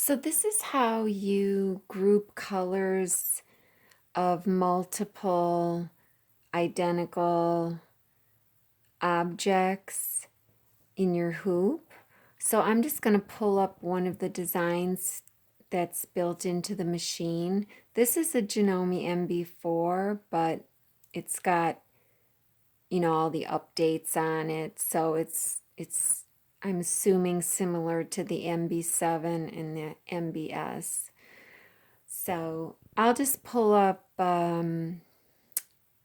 So this is how you group colors of multiple identical objects in your hoop. So I'm just going to pull up one of the designs that's built into the machine. This is a Janome Mb4, but it's got, all the updates on it. So it's I'm assuming similar to the Mb7 and the Mbs. So I'll just pull up,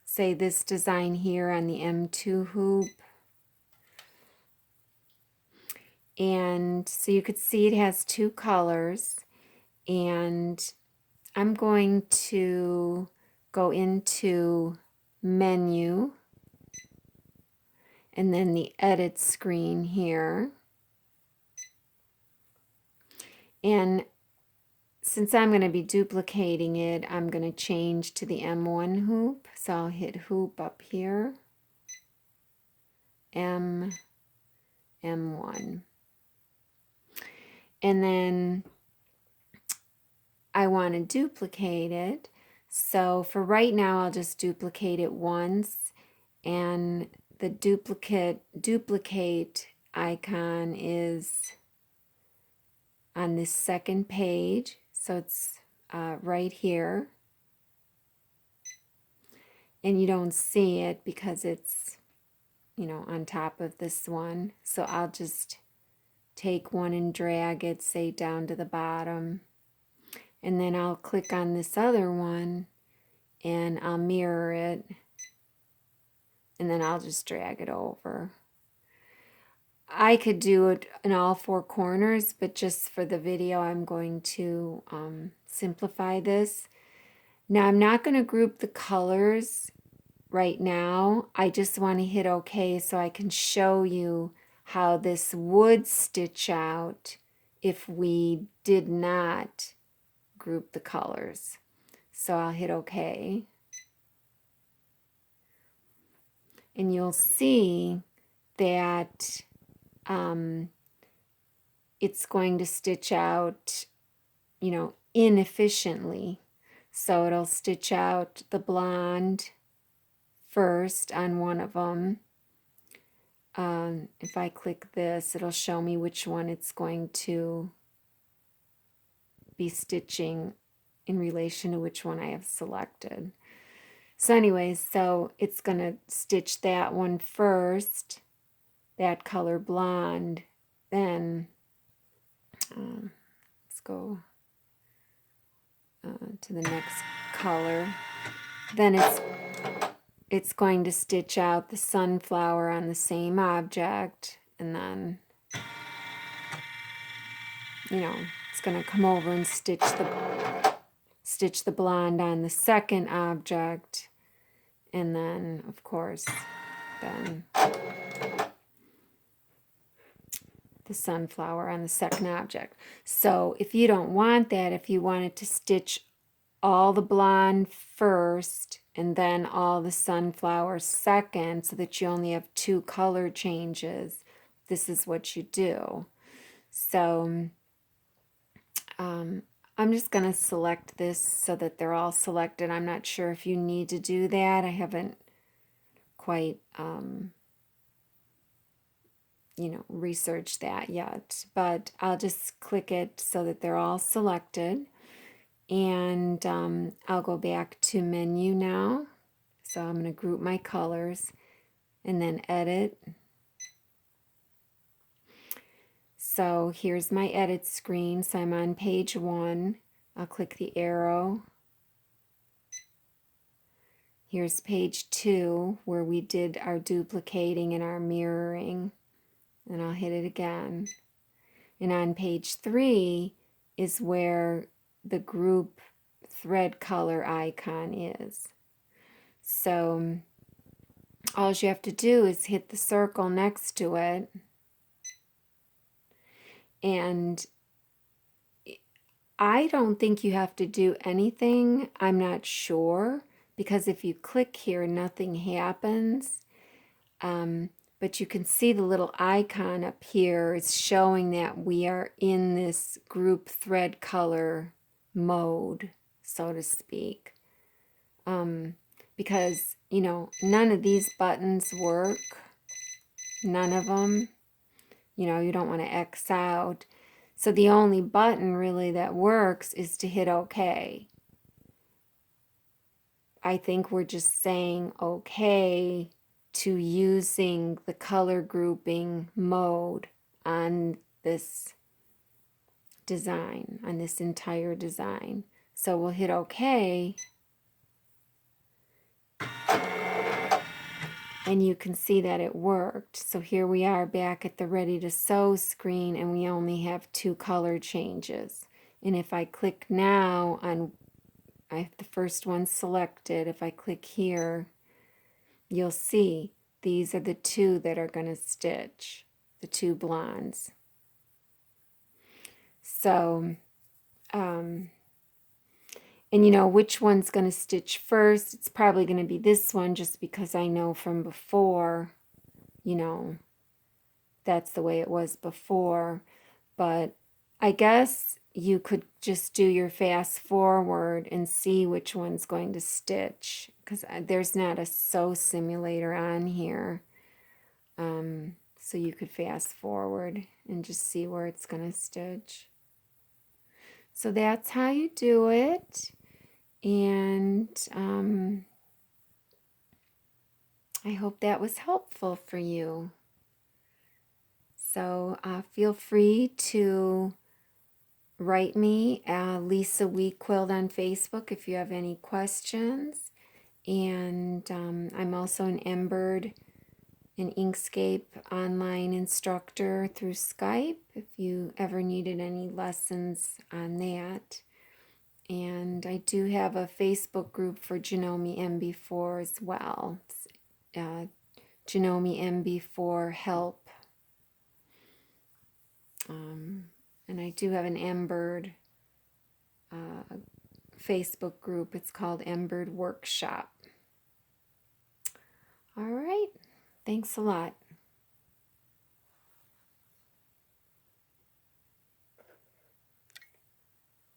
say, this design here on the M2 hoop. And so you could see it has two colors. And I'm going to go into Menu and then the Edit screen here. And since I'm going to be duplicating it, I'm going to change to the M1 hoop. So I'll hit hoop up here, M1. And then I want to duplicate it. So for right now, I'll just duplicate it once. And the duplicate icon is on this second page. So it's right here. And you don't see it because it's, on top of this one. So I'll just take one and drag it, say, down to the bottom. And then I'll click on this other one and I'll mirror it. And then I'll just drag it over. I could do it in all four corners, but just for the video, I'm going to simplify this. Now, I'm not going to group the colors right now. I just want to hit OK so I can show you how this would stitch out if we did not group the colors. So I'll hit OK. And you'll see that it's going to stitch out, inefficiently. So it'll stitch out the blonde first on one of them. If I click this, it'll show me which one it's going to be stitching in relation to which one I have selected. So anyways, so it's going to stitch that one first, that color blonde. Then let's go to the next color. Then it's going to stitch out the sunflower on the same object, and then it's going to come over and stitch the blonde on the second object, and then of course then the sunflower on the second object. So if you don't want that, if you wanted to stitch all the blonde first and then all the sunflower second so that you only have two color changes, this is what you do. So I'm just going to select this so that they're all selected. I'm not sure if you need to do that. I haven't quite researched that yet, but I'll just click it so that they're all selected. And I'll go back to menu now. So I'm going to group my colors and then edit. So here's my edit screen. So I'm on page 1. I'll click the arrow. Here's page 2 where we did our duplicating and our mirroring. And I'll hit it again. And on page 3 is where the group thread color icon is. So all you have to do is hit the circle next to it, and I don't think you have to do anything. I'm not sure, because if you click here, nothing happens. But But you can see the little icon up here is showing that we are in this group thread color mode, so to speak. Because, you know, none of these buttons work. None of them. You know, you don't want to X out. So the only button really that works is to hit OK. I think we're just saying OK to using the color grouping mode on this design, on this entire design. So we'll hit OK. And you can see that it worked. So here we are back at the Ready to Sew screen, and we only have 2 color changes. And if I click now on, I have the first one selected, if I click here, you'll see these are the 2 that are going to stitch, the 2 blondes. So, and you know which one's going to stitch first? It's probably going to be this one, just because I know from before, you know, that's the way it was before. But I guess you could just do your fast forward and see which one's going to stitch, because there's not a sew simulator on here. So you could fast forward and just see where it's going to stitch. So that's how you do it. And I hope that was helpful for you. So feel free to write me, Lisa Wee Quilt on Facebook, if you have any questions. And I'm also an Embird and Inkscape online instructor through Skype, if you ever needed any lessons on that. And I do have a Facebook group for Janome Mb4 as well. It's, Janome Mb4 Help. And I do have an Embird Facebook group. It's called Embird Workshop. All right. Thanks a lot.